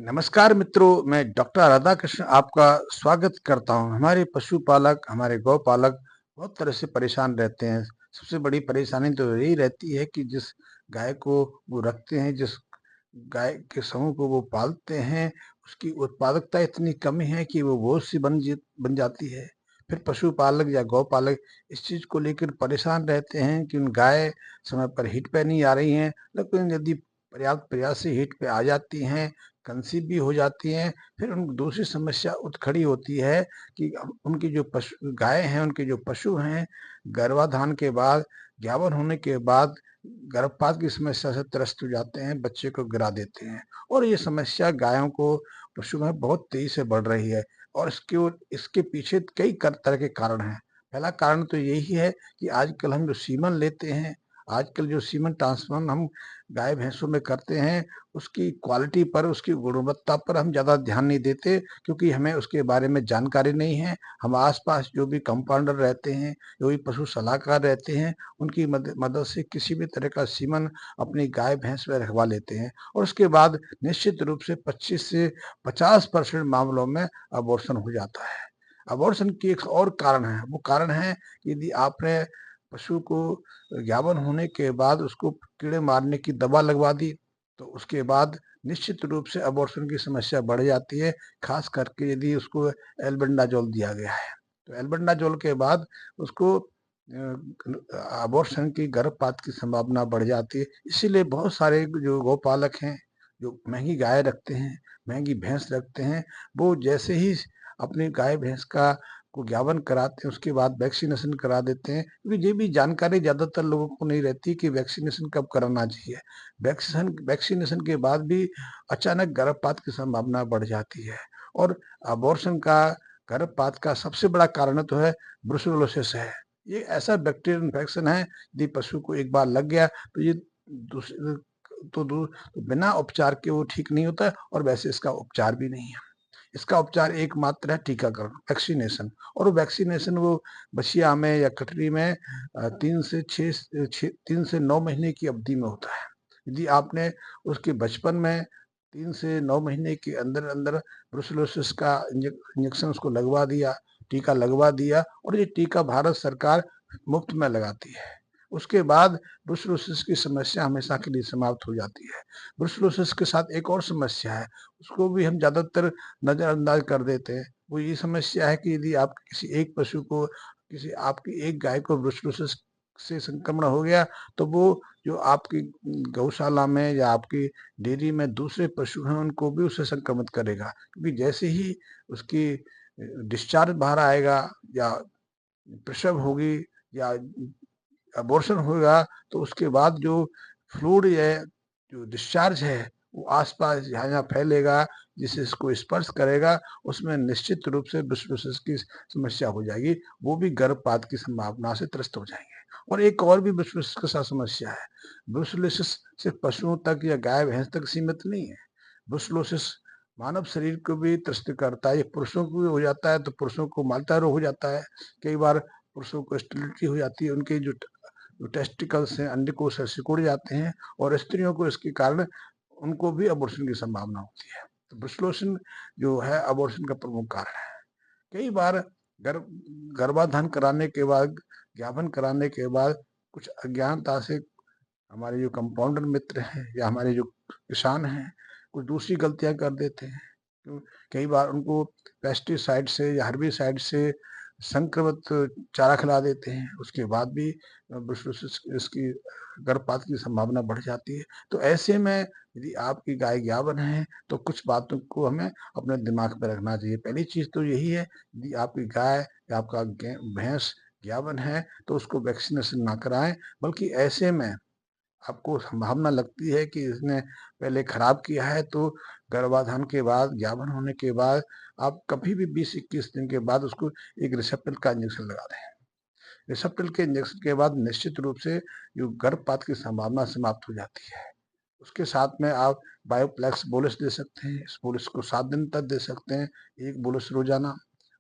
नमस्कार मित्रों, मैं डॉक्टर राधाकृष्ण आपका स्वागत करता हूं। हमारे पशुपालक, हमारे गौपालक बहुत तरह से परेशान रहते हैं। सबसे बड़ी परेशानी तो यही रहती है कि जिस गाय को वो रखते हैं, जिस गाय के समूह को वो पालते हैं, उसकी उत्पादकता इतनी कमी है कि वो बोझ सी बन जाती है। फिर पशुपालक या गौपालक इस चीज़ को लेकर परेशान रहते हैं कि उन गाय समय पर हीट पे नहीं आ रही हैं, लेकिन यदि पर्याप्त प्रयास से हीट पे आ जाती हैं, कंसीव भी हो जाती हैं, फिर उन दूसरी समस्या खड़ी होती है कि उनकी जो पशु गाय हैं, उनके जो पशु हैं, गर्भाधान के बाद, ज्ञावन होने के बाद गर्भपात की समस्या से त्रस्त हो जाते हैं, बच्चे को गिरा देते हैं। और ये समस्या गायों को पशु में बहुत तेजी से बढ़ रही है और इसके पीछे कई तरह के कारण हैं। पहला कारण तो यही है कि आजकल हम जो सीमन लेते हैं, आजकल जो सीमन ट्रांसफर हम गाय भैंसों में करते हैं, उसकी क्वालिटी पर, उसकी गुणवत्ता पर हम ज़्यादा ध्यान नहीं देते, क्योंकि हमें उसके बारे में जानकारी नहीं है। हम आस-पास जो भी कंपाउंडर रहते हैं, जो भी पशु सलाहकार रहते हैं, उनकी मदद से किसी भी तरह का सीमन अपनी गाय-भैंस में रखवा लेते हैं और उसके बाद निश्चित रूप से 25 से 50% मामलों में अबॉर्शन हो जाता है। अबॉर्शन की एक और कारण है, वो कारण है यदि आपने पशु को ज्ञावन होने के बाद उसको कीड़े मारने की दवा लगवा दी, तो उसके बाद निश्चित रूप से अबॉर्शन की समस्या बढ़ जाती है, खास करके यदि उसको एल्बेंडाजोल दिया गया है। तो एल्बेंडाजोल के बाद उसको अबॉर्शन की गर्भपात की संभावना बढ़ जाती है। इसीलिए बहुत सारे जो गौपालक हैं, जो महँगी गाय रखते हैं, महँगी भैंस रखते हैं, वो जैसे ही अपनी गाय-भैंस का को ज्ञावन कराते हैं, उसके बाद वैक्सीनेशन करा देते हैं, क्योंकि ये भी जानकारी ज़्यादातर लोगों को नहीं रहती कि वैक्सीनेशन कब कराना चाहिए। वैक्सीनेशन के बाद भी अचानक गर्भपात की संभावना बढ़ जाती है और अबॉर्शन का, गर्भपात का सबसे बड़ा कारण तो है ब्रुसेलोसिस है। ये ऐसा बैक्टीरियल इन्फेक्शन है, यदि पशु को एक बार लग गया तो ये दूस तो दू तो बिना उपचार के वो ठीक नहीं होता है और वैसे इसका उपचार भी नहीं है। इसका उपचार एकमात्र है टीकाकरण, वैक्सीनेशन। और वो वैक्सीनेशन वो बछिया में या कटरी में 3 से 9 महीने की अवधि में होता है। यदि आपने उसके बचपन में 3 से 9 महीने के अंदर-अंदर ब्रुसेलोसिस का इंजेक्शन उसको लगवा दिया, टीका लगवा दिया और ये टीका भारत सरकार मुफ्त में लगाती है। उसके बाद ब्रुसेलोसिस की समस्या हमेशा के लिए समाप्त हो जाती है। ब्रुसेलोसिस के साथ एक और समस्या है, उसको भी हम ज़्यादातर नज़रअंदाज कर देते हैं। वो ये समस्या है कि यदि आप किसी एक पशु को, किसी आपकी एक गाय को ब्रुसेलोसिस से संक्रमण हो गया, तो वो जो आपकी गौशाला में या आपकी डेयरी में दूसरे पशु हैं, उनको भी उससे संक्रमित करेगा। क्योंकि जैसे ही उसकी डिस्चार्ज बाहर आएगा या प्रसव होगी या अबॉर्शन होगा, तो उसके बाद जो फ्लूइड है, जो डिस्चार्ज है, वो आस-पास जहाँ-जहाँ फैलेगा, जिसे इसको स्पर्श करेगा, उसमें निश्चित रूप से ब्रुसेलोसिस की समस्या हो जाएगी। वो भी गर्भपात की संभावना से त्रस्त हो जाएँगे। और एक और भी ब्रुसेलोसिस के साथ समस्या है। ब्रुसेलोसिस सिर्फ़ पशुओं तक या गाय-भैंस तक सीमित नहीं है। ब्रुसेलोसिस मानव शरीर को भी त्रस्त करता है। ये पुरुषों को भी हो जाता है, तो पुरुषों को माल्टा रोग हो जाता है। कई बार पुरुषों को स्टेरिलिटी हो जाती है, उनके जो टेस्टिकल्स हैं, अंडकोश है, सिकुड़ जाते हैं और स्त्रियों को इसके कारण उनको भी अबॉर्शन की संभावना होती है। तो ब्रुसेलोसिस जो है अबॉर्शन का प्रमुख कारण है। कई बार गर्भ गर्भाधान कराने के बाद, ज्ञापन कराने के बाद कुछ अज्ञानता से हमारे जो कंपाउंडर मित्र हैं या हमारे जो किसान हैं, कुछ दूसरी गलतियाँ कर देते हैं। तो कई बार उनको पेस्टिसाइड से या हर्बिसाइड से संक्रमित चारा खिला देते हैं, उसके बाद भी ब्रुसेलोसिस इसकी गर्भपात की संभावना बढ़ जाती है। तो ऐसे में यदि आपकी गाय गाभिन है, तो कुछ बातों को हमें अपने दिमाग में रखना चाहिए। पहली चीज़ तो यही है, यदि आपकी गाय या आपका भैंस गाभिन है, तो उसको वैक्सीनेशन ना कराएँ, बल्कि ऐसे में आपको संभावना लगती है कि इसने पहले खराब किया है, तो गर्भाधान के बाद, ज्ञापन होने के बाद आप कभी भी 20-21 दिन के बाद उसको एक रिसेप्टल का इंजेक्शन लगा दें। रिसेप्टल के इंजेक्शन के बाद निश्चित रूप से जो गर्भपात की संभावना समाप्त हो जाती है। उसके साथ में आप बायोप्लेक्स बोलस दे सकते हैं। इस बोलस को 7 दिन तक दे सकते हैं, 1 बोलस रोज़ाना।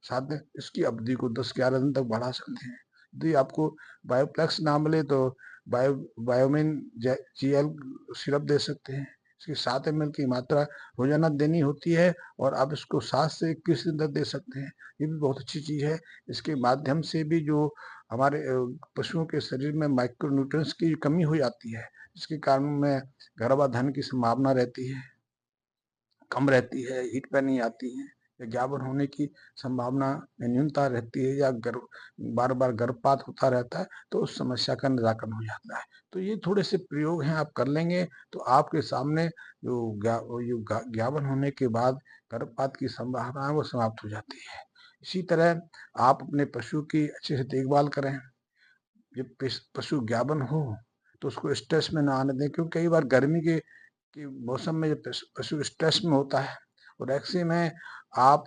7 दिन, इसकी अवधि को 10-11 दिन तक बढ़ा सकते हैं। यदि आपको बायोप्लेक्स ना मिले तो बायोमिन जीएल सिरप दे सकते हैं। इसकी 7 ml की मात्रा रोजाना देनी होती है और आप इसको 7 से 21 दिन तक दे सकते हैं। ये भी बहुत अच्छी चीज़ है। इसके माध्यम से भी जो हमारे पशुओं के शरीर में माइक्रोन्यूट्रिएंट्स की कमी हो जाती है, जिसके कारण में गर्भाधान की संभावना रहती है, कम रहती है, हीट पैनिंग आती है या ज्ञापन होने की संभावना में न्यूनता रहती है या बार बार गर्भपात होता रहता है, तो उस समस्या का निराकरण हो जाता है। तो ये थोड़े से प्रयोग हैं, आप कर लेंगे तो आपके सामने ज्ञापन होने के बाद गर्भपात की संभावना है वो समाप्त हो जाती है। इसी तरह आप अपने पशु की अच्छे से देखभाल करें। जब पशु ज्ञापन हो तो उसको स्ट्रेस में ना आने दें, क्योंकि कई बार गर्मी के मौसम में जब पशु स्ट्रेस में होता है और ऐसे में आप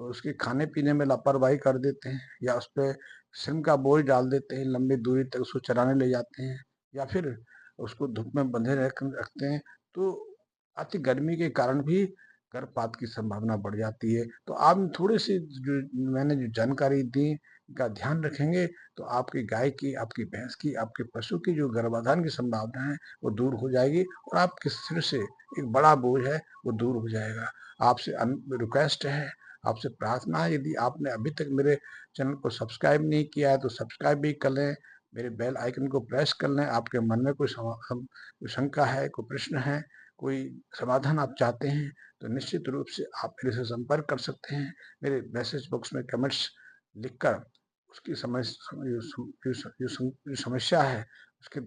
उसके खाने पीने में लापरवाही कर देते हैं या उस पर सिम का बोझ डाल देते हैं, लंबी दूरी तक उसको चराने ले जाते हैं या फिर उसको धूप में बंधे रखते हैं, तो अति गर्मी के कारण भी गर्भपात की संभावना बढ़ जाती है। तो आप थोड़ी सी जो मैंने जो जानकारी दी का ध्यान रखेंगे तो आपकी गाय की, आपकी भैंस की, आपके पशु की जो गर्भाधान की संभावना है वो दूर हो जाएगी और आपके सिर से एक बड़ा बोझ है वो दूर हो जाएगा। आपसे रिक्वेस्ट है, आपसे प्रार्थना है, यदि आपने अभी तक मेरे चैनल को सब्सक्राइब नहीं किया है तो सब्सक्राइब भी कर लें, मेरे बेल आइकन को प्रेस कर लें। आपके मन में कोई कोई शंका है, कोई प्रश्न है, कोई समाधान आप चाहते हैं तो निश्चित रूप से आप मेरे से संपर्क कर सकते हैं। मेरे मैसेज बॉक्स में कमेंट्स लिखकर उसकी जो समस्या है उसके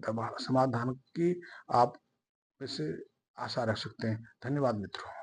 समाधान की आप इससे आशा रख सकते हैं। धन्यवाद मित्रों।